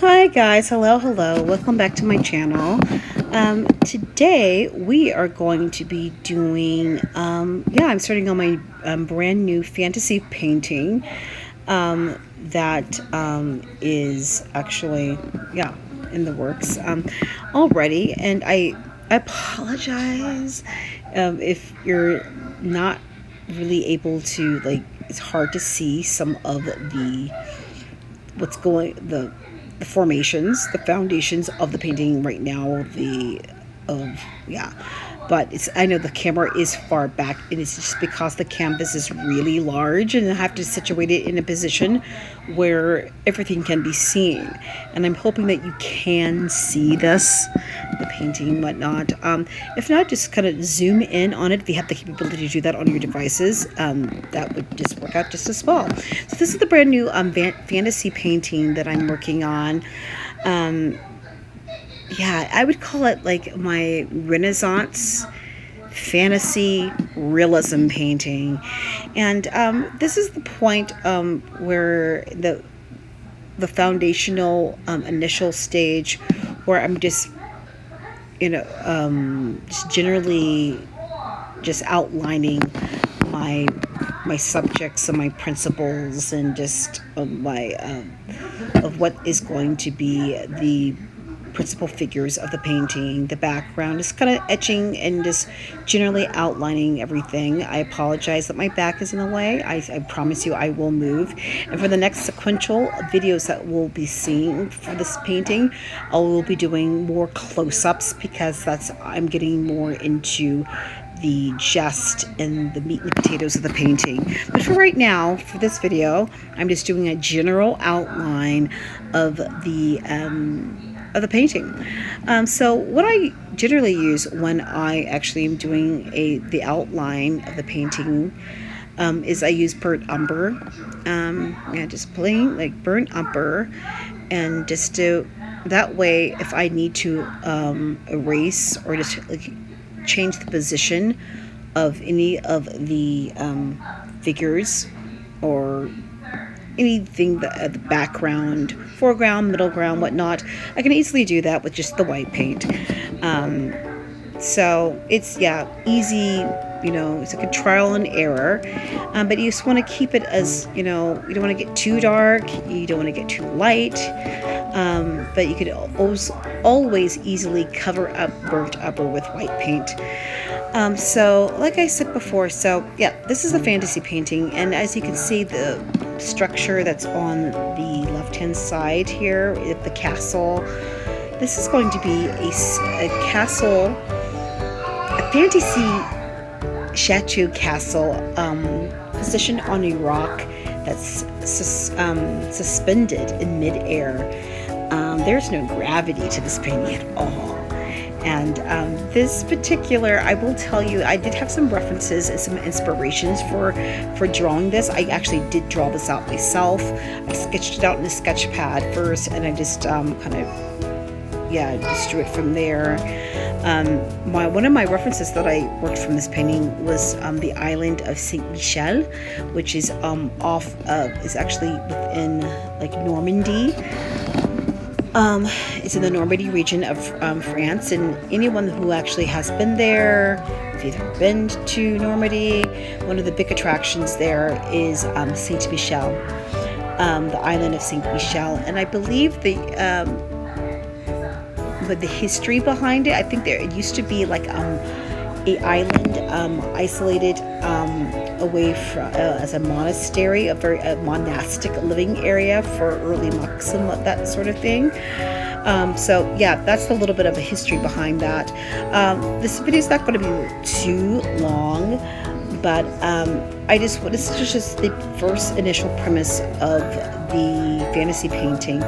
Hi guys, hello, welcome back to my channel. Today we are going to be doing, I'm starting on my brand new fantasy painting that is actually, in the works already. And I apologize if you're not really able to, it's hard to see some of the formations, the foundations of the painting right now. But I know the camera is far back, and it's just because the canvas is really large, and I have to situate it in a position where everything can be seen. And I'm hoping that you can see the painting and whatnot. If not, just kind of zoom in on it if you have the capability to do that on your devices. That would just work out just as well. So this is the brand new fantasy painting that I'm working on. I would call it like my Renaissance fantasy realism painting. And this is the point where the foundational initial stage, where I'm just just generally just outlining my subjects and my principles, and just of what is going to be the principal figures of the painting. The background is kind of etching and just generally outlining everything. I apologize that my back is in the way. I promise you I will move. And for the next sequential videos that we'll be seeing for this painting, I will be doing more close-ups, because I'm getting more into the gist and the meat and potatoes of the painting. But for right now, for this video, I'm just doing a general outline of the painting. So what I generally use when I actually am doing the outline of the painting is I use burnt umber. Just plain burnt umber, and just that way, if I need to erase or just change the position of any of the figures, or anything, the background, foreground, middle ground, whatnot, I can easily do that with just the white paint. So it's easy. It's like a trial and error, but you just want to keep it as, you don't want to get too dark, you don't want to get too light, but you could always easily cover up burnt umber with white paint. So like I said before, this is a fantasy painting, and as you can see, the structure that's on the left-hand side here, the castle, this is going to be a castle, a fantasy chateau castle, positioned on a rock that's suspended in midair. There's no gravity to this painting at all. And this particular, I will tell you, I did have some references and some inspirations for drawing this. I actually did draw this out myself. I sketched it out in a sketch pad first, and I just just drew it from there. One of my references that I worked from this painting was the island of Saint Michel, which is is actually within Normandy. It's in the Normandy region of France, and anyone who actually has been there, if you've ever been to Normandy, one of the big attractions there is Saint Michel, the island of Saint Michel. And I believe the history behind it, I think it used to be a island isolated away from as a monastery, a very monastic living area for early monks and that sort of thing. That's a little bit of a history behind that. This video is not going to be too long, but this is just the first initial premise of the fantasy painting.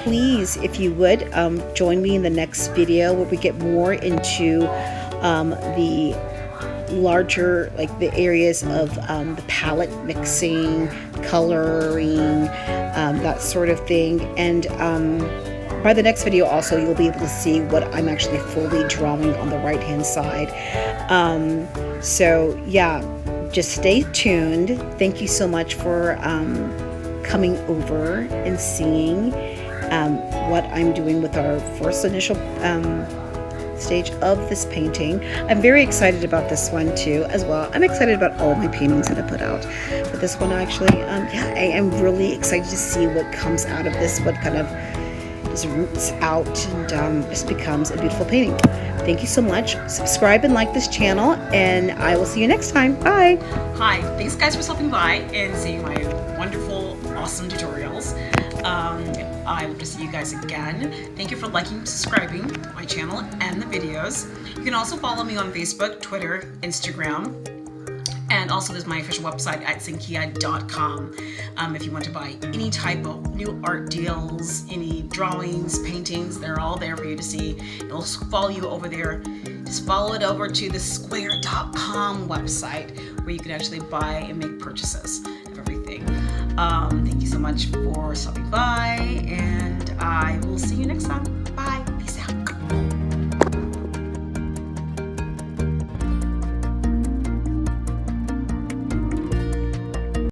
Please, if you would, join me in the next video where we get more into the larger, the areas of the palette mixing, coloring, that sort of thing. And by the next video also, you'll be able to see what I'm actually fully drawing on the right hand side. Just stay tuned. Thank you so much for coming over and seeing what I'm doing with our first initial stage of this painting. I'm very excited about this one too as well. I'm excited about all my paintings that I put out, but this one actually, yeah, I am really excited to see what comes out of this, what kind of just roots out and just becomes a beautiful painting. Thank you so much. Subscribe and like this channel, and I will see you next time. Bye. Hi, thanks guys for stopping by and seeing my wonderful, awesome tutorials. I hope to see you guys again. Thank you for liking and subscribing to my channel and the videos. You can also follow me on Facebook, Twitter, Instagram, and also there's my official website at Zenkiea.com. If you want to buy any type of new art deals, any drawings, paintings, they're all there for you to see. It'll follow you over there. Just follow it over to the Square.com website where you can actually buy and make purchases of everything. Thank you so much for stopping by, and